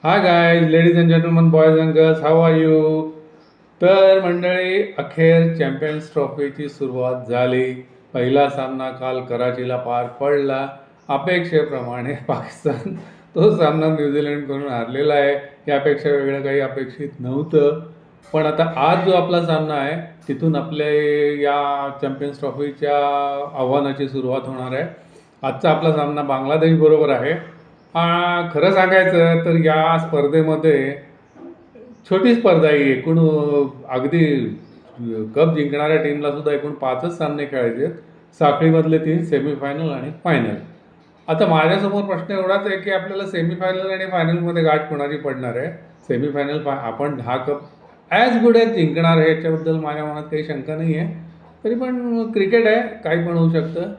Hi guys, ladies and gentleman, boys and girls, how are you? तर मंडळी, अखेर champions ट्रॉफीची सुरुवात झाली. पहिला सामना काल कराचीला पार पडला. अपेक्षेप्रमाणे पाकिस्तान तो सामना न्यूझीलंडकडून हारलेला आहे. यापेक्षा वेगळं काही अपेक्षित नव्हतं. पण आता आज जो आपला सामना आहे तिथून आपल्या या चॅम्पियन्स ट्रॉफीच्या आव्हानाची सुरुवात होणार आहे. आजचा आपला सामना बांगलादेश बरोबर आहे. खरं सांगायचं तर या स्पर्धेमध्ये छोटी स्पर्धा आहे. एकूण अगदी कप जिंकणाऱ्या टीमला सुद्धा एकूण 5च सामने खेळायचे आहेत. साखळीमधले 3 सेमीफायनल आणि फायनल. आता माझ्यासमोर प्रश्न एवढाच आहे की आपल्याला सेमीफायनल आणि फायनलमध्ये गाठ कोणाची पडणार आहे. सेमीफायनल आपण हा कप ॲज गुड ॲज जिंकणार आहे, याच्याबद्दल माझ्या मनात काही शंका नाही आहे. तरी पण क्रिकेट आहे, काही पण होऊ शकतं.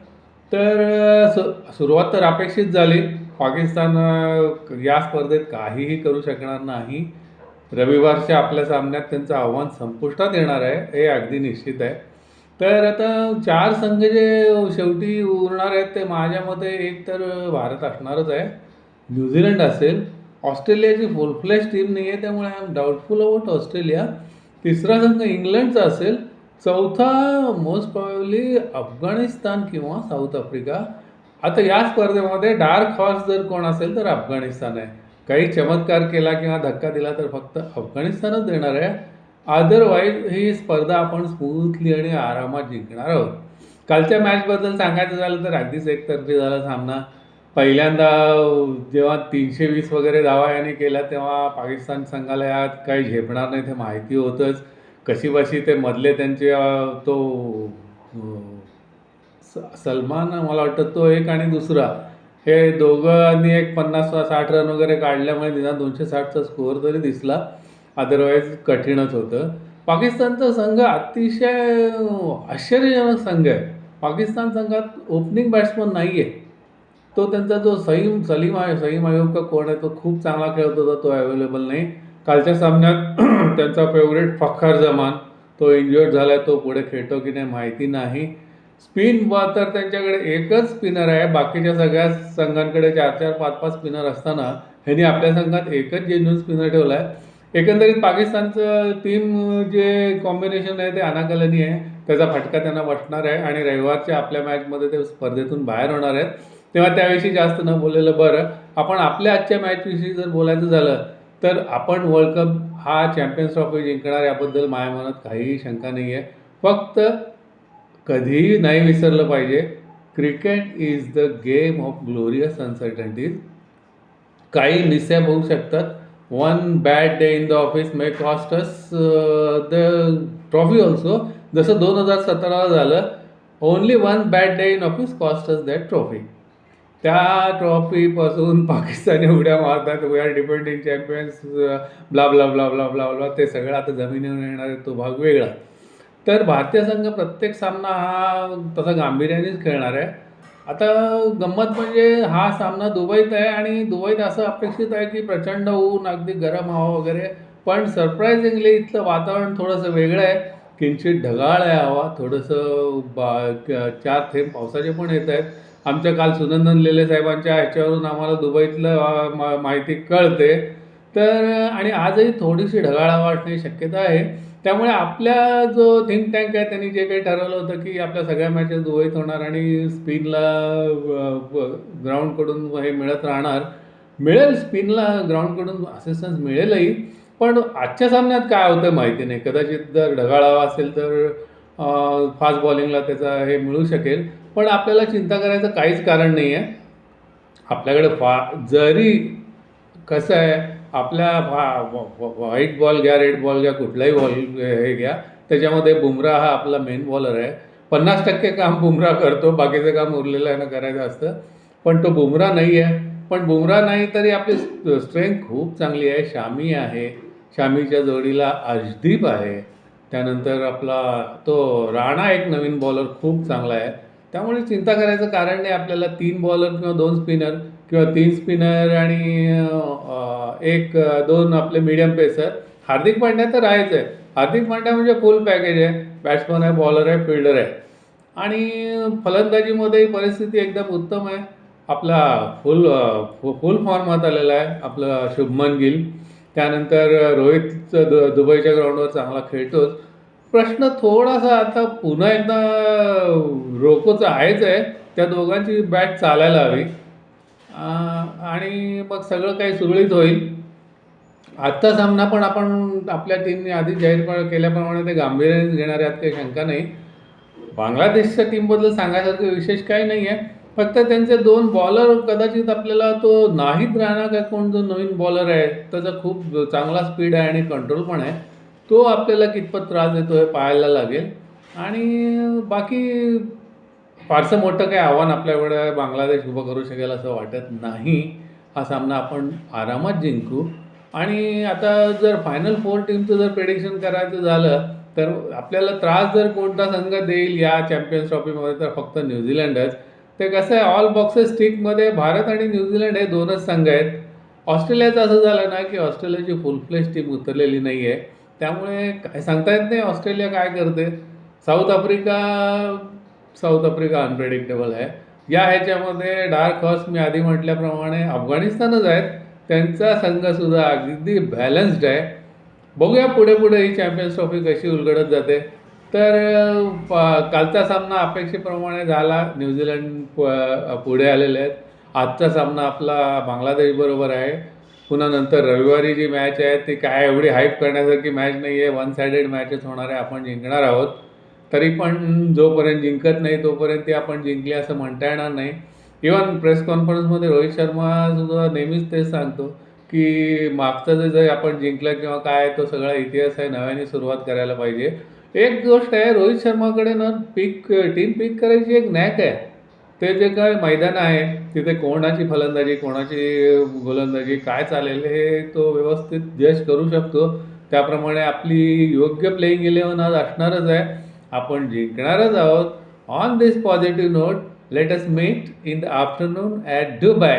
तर सुरुवात तर अपेक्षित झाली. पाकिस्तान या स्पर्धेत काहीही करू शकणार नाही. रविवारच्या आपल्या सामन्यात त्यांचं आव्हान संपुष्टात येणार आहे, हे अगदी निश्चित आहे. तर आता 4 संघ जे शेवटी उरणार आहेत ते माझ्या मते एक तर भारत असणारच आहे, न्यूझीलंड असेल, ऑस्ट्रेलियाची फुल फ्लेश टीम नाही आहे त्यामुळे I am doubtful about Australia. तिसरा संघ इंग्लंडचा असेल. चौथा मोस्ट प्रॉबेबली अफगाणिस्तान किंवा साऊथ आफ्रिका. आता या स्पर्धेमध्ये डार्क हॉर्स जर कोण असेल तर अफगाणिस्तान आहे. काही चमत्कार केला किंवा धक्का दिला तर फक्त अफगाणिस्तानच देणार आहे. अदरवाईज ही स्पर्धा आपण स्मूथली आणि आरामात जिंकणार आहोत. कालच्या मॅचबद्दल सांगायचं झालं तर अगदीच एकतर्फी झाला सामना. पहिल्यांदा जेव्हा 320 वगैरे धावा याने केल्या तेव्हा पाकिस्तान संघाला यात काही झेपणार नाही ते माहिती होतंच. कशीबशी ते मधले त्यांचे तो सलमान, मला वाटतं तो एक आणि दुसरा, हे दोघांनी एक 50-60 रन वगैरे काढल्यामुळे निदान 260चा स्कोअर तरी दिसला. अदरवाईज कठीणच होतं. पाकिस्तानचा संघ अतिशय आश्चर्यजनक संघ आहे. पाकिस्तान संघात ओपनिंग बॅट्समन नाही आहे. तो त्यांचा जो सलीम आयोग का कोण आहे, तो खूप चांगला खेळत होता, तो अवेलेबल नाही. कालच्या सामन्यात त्यांचा फेवरेट फखर जमान तो इंज्युअर्ड झाला आहे. तो पुढे खेळतो की नाही माहिती नाही. स्पिन तर त्यांच्याकडे एकच स्पिनर आहे. बाकीच्या सगळ्या संघांकडे 4-4, 5-5 स्पिनर असताना ह्यांनी आपल्या संघात एकच जेन्युइन स्पिनर ठेवला आहे. एकंदरीत पाकिस्तानचं टीम जे कॉम्बिनेशन आहे ते अनाकलनीय आहे. त्याचा फटका त्यांना बसणार आहे आणि रविवारच्या आपल्या मॅचमध्ये ते स्पर्धेतून बाहेर होणार आहेत. तेव्हा त्याविषयी जास्त न बोललेलं बरं. आपण आपल्या आजच्या मॅचविषयी जर बोलायचं झालं तर आपण वर्ल्ड कप हा चॅम्पियन्स ट्रॉफी जिंकणार याबद्दल माझ्या मनात काहीही शंका नाही आहे. फक्त कधीही नाही विसरलं पाहिजे, cricket is the game of glorious uncertainties. काही मिसहॅप होऊ शकतात. One bad day in the office may cost us the trophy also. जसं 2017ला झालं, only one bad day in office cost us that trophy. त्या ट्रॉफीपासून पाकिस्तानी उड्या मारतात, we are depending champions, blah blah blah blah blah blah. ते सगळं आता जमिनीवर येणार आहे, तो भाग वेगळा. तर भारतीय संघ प्रत्येक सामना हा तसा गांभीर्यानेच खेळणार आहे. आता गंमत म्हणजे हा सामना दुबईत आहे आणि दुबईत असं अपेक्षित आहे की प्रचंड ऊन, अगदी गरम हवा वगैरे. पण सरप्रायझिंगली इथलं वातावरण थोडंसं वेगळं आहे. किंचित ढगाळ आहे हवा, थोडंसं 4 थेंब पावसाचे पण येत आहेत. आमच्या काल सुनंदन लेले साहेबांच्या ह्याच्यावरून आम्हाला दुबईतलं माहिती कळते. तर आणि आजही थोडीशी ढगाळ हवा असण्याची शक्यता आहे. त्यामुळे आपल्या जो थिंक टँक आहे त्यांनी जे काही ठरवलं होतं की आपल्या सगळ्या मॅचेस दुबईत होणार आणि स्पिनला ग्राउंडकडून हे मिळत राहणार. मिळेल स्पिनला ग्राउंडकडून असिस्टन्स मिळेलही. पण आजच्या सामन्यात काय होतं माहिती नाही. कदाचित जर ढगाळ हवा असेल तर फास्ट बॉलिंगला त्याचा हे मिळू शकेल. पण आपल्याला चिंता करायचं काहीच कारण नाही आहे. आपल्याकडे जरी कसं आहे, आपल्या व्हाईट बॉल घ्या, रेड बॉल घ्या, कुठलाही बॉल हे घ्या, त्याच्यामध्ये बुमराह हा आपला मेन बॉलर आहे. 50% काम बुमराह करतो, बाकीचं काम उरलेलं आहे ना करायचं असतं. पण तो बुमराह नाही आहे. पण बुमराह नाही तरी आपली स्ट्रेंथ खूप चांगली आहे. शामी आहे, शामीच्या जोडीला अर्शदीप आहे. त्यानंतर आपला तो राणा एक नवीन बॉलर खूप चांगला आहे. त्यामुळे चिंता करायचं कारण नाही. आपल्याला 3 बॉलर किंवा 2 स्पिनर किंवा 3 स्पिनर आणि 2 आपले मीडियम पेसर. हार्दिक पांड्या तर आहेच आहे. हार्दिक पांड्या म्हणजे फुल पॅकेज आहे. बॅट्समन आहे, बॉलर आहे, फिल्डर आहे आणि फलंदाजीमध्येही परिस्थिती एकदम उत्तम आहे. आपला फुल फॉर्मात आलेला आहे आपलं शुभमन गिल. त्यानंतर रोहितचं दुबईच्या ग्राउंडवर चांगला खेळतोच. प्रश्न थोडासा आता पुन्हा एकदा रोकोचा आहेच आहे, त्या दोघांची बॅट चालायला हवी आणि मग सगळं काही सुरळीत होईल. आजचा सामना पण आपण आपल्या टीमने आधी जाहीर केल्याप्रमाणे ते गांभीर्याने घेणार यात काही शंका नाही. बांगलादेशच्या टीमबद्दल सांगायसारखं विशेष काही नाही आहे. फक्त त्यांचे 2 बॉलर कदाचित आपल्याला तो नाहीद राणा का कोण जो नवीन बॉलर आहे त्याचा खूप चांगला स्पीड आहे आणि कंट्रोल पण आहे. तो आपल्याला कितपत त्रास देतो हे पाहायला लागेल. आणि बाकी फारसं मोठं काही आव्हान आपल्याकडे बांगलादेश उभं करू शकेल असं वाटत नाही. हा सामना आपण आरामात जिंकू. आणि आता जर फायनल 4 टीमचं जर प्रेडिक्शन करायचं झालं तर आपल्याला त्रास जर कोणता संघ देईल या चॅम्पियन्स ट्रॉफीमध्ये तर फक्त न्यूझीलंडच. ते कसं आहे, ऑल बॉक्सेस स्टिकमध्ये भारत आणि न्यूझीलंड हे 2च संघ आहेत. ऑस्ट्रेलियाचं असं झालं ना की ऑस्ट्रेलियाची फुल फ्लेश टीम उतरलेली नाही आहे. त्यामुळे काय सांगता येत नाही ऑस्ट्रेलिया काय करते. साऊथ आफ्रिका अनप्रेडिक्टेबल आहे. या ह्याच्यामध्ये डार्क हॉर्स मी आधी म्हटल्याप्रमाणे अफगाणिस्तानच आहेत. त्यांचा संघसुद्धा अगदी बॅलन्स्ड आहे. बघूया पुढे पुढे ही चॅम्पियन्स ट्रॉफी कशी उलगडत जाते. तर कालचा सामना अपेक्षेप्रमाणे झाला. न्यूझीलंड पुढे आलेले आहेत. आजचा सामना आपला बांगलादेशबरोबर आहे. पुन्हा नंतर रविवारी जी मॅच आहे ती काय एवढी हाईप करण्यासारखी मॅच नाही आहे. 1 सायडेड मॅचच होणार आहे. आपण जिंकणार आहोत. तरी पण जोपर्यंत जिंकत नाही तोपर्यंत ती आपण जिंकली असं म्हणता येणार नाही. इव्हन प्रेस कॉन्फरन्समध्ये रोहित शर्मासुद्धा नेहमीच तेच सांगतो की मागचं जे आपण जिंकलं किंवा काय तो सगळा इतिहास आहे, नव्याने सुरुवात करायला पाहिजे. एक गोष्ट आहे, रोहित शर्माकडे ना टीम पिक करायची एक नॅक आहे. ते जे काय मैदान आहे तिथे कोणाची फलंदाजी कोणाची गोलंदाजी काय चालेल हे तो व्यवस्थित जज करू शकतो. त्याप्रमाणे आपली योग्य प्लेइंग 11 आज असणारच आहे. आपण जिंकणारच आहोत. On this positive note, let us meet in the afternoon at Dubai.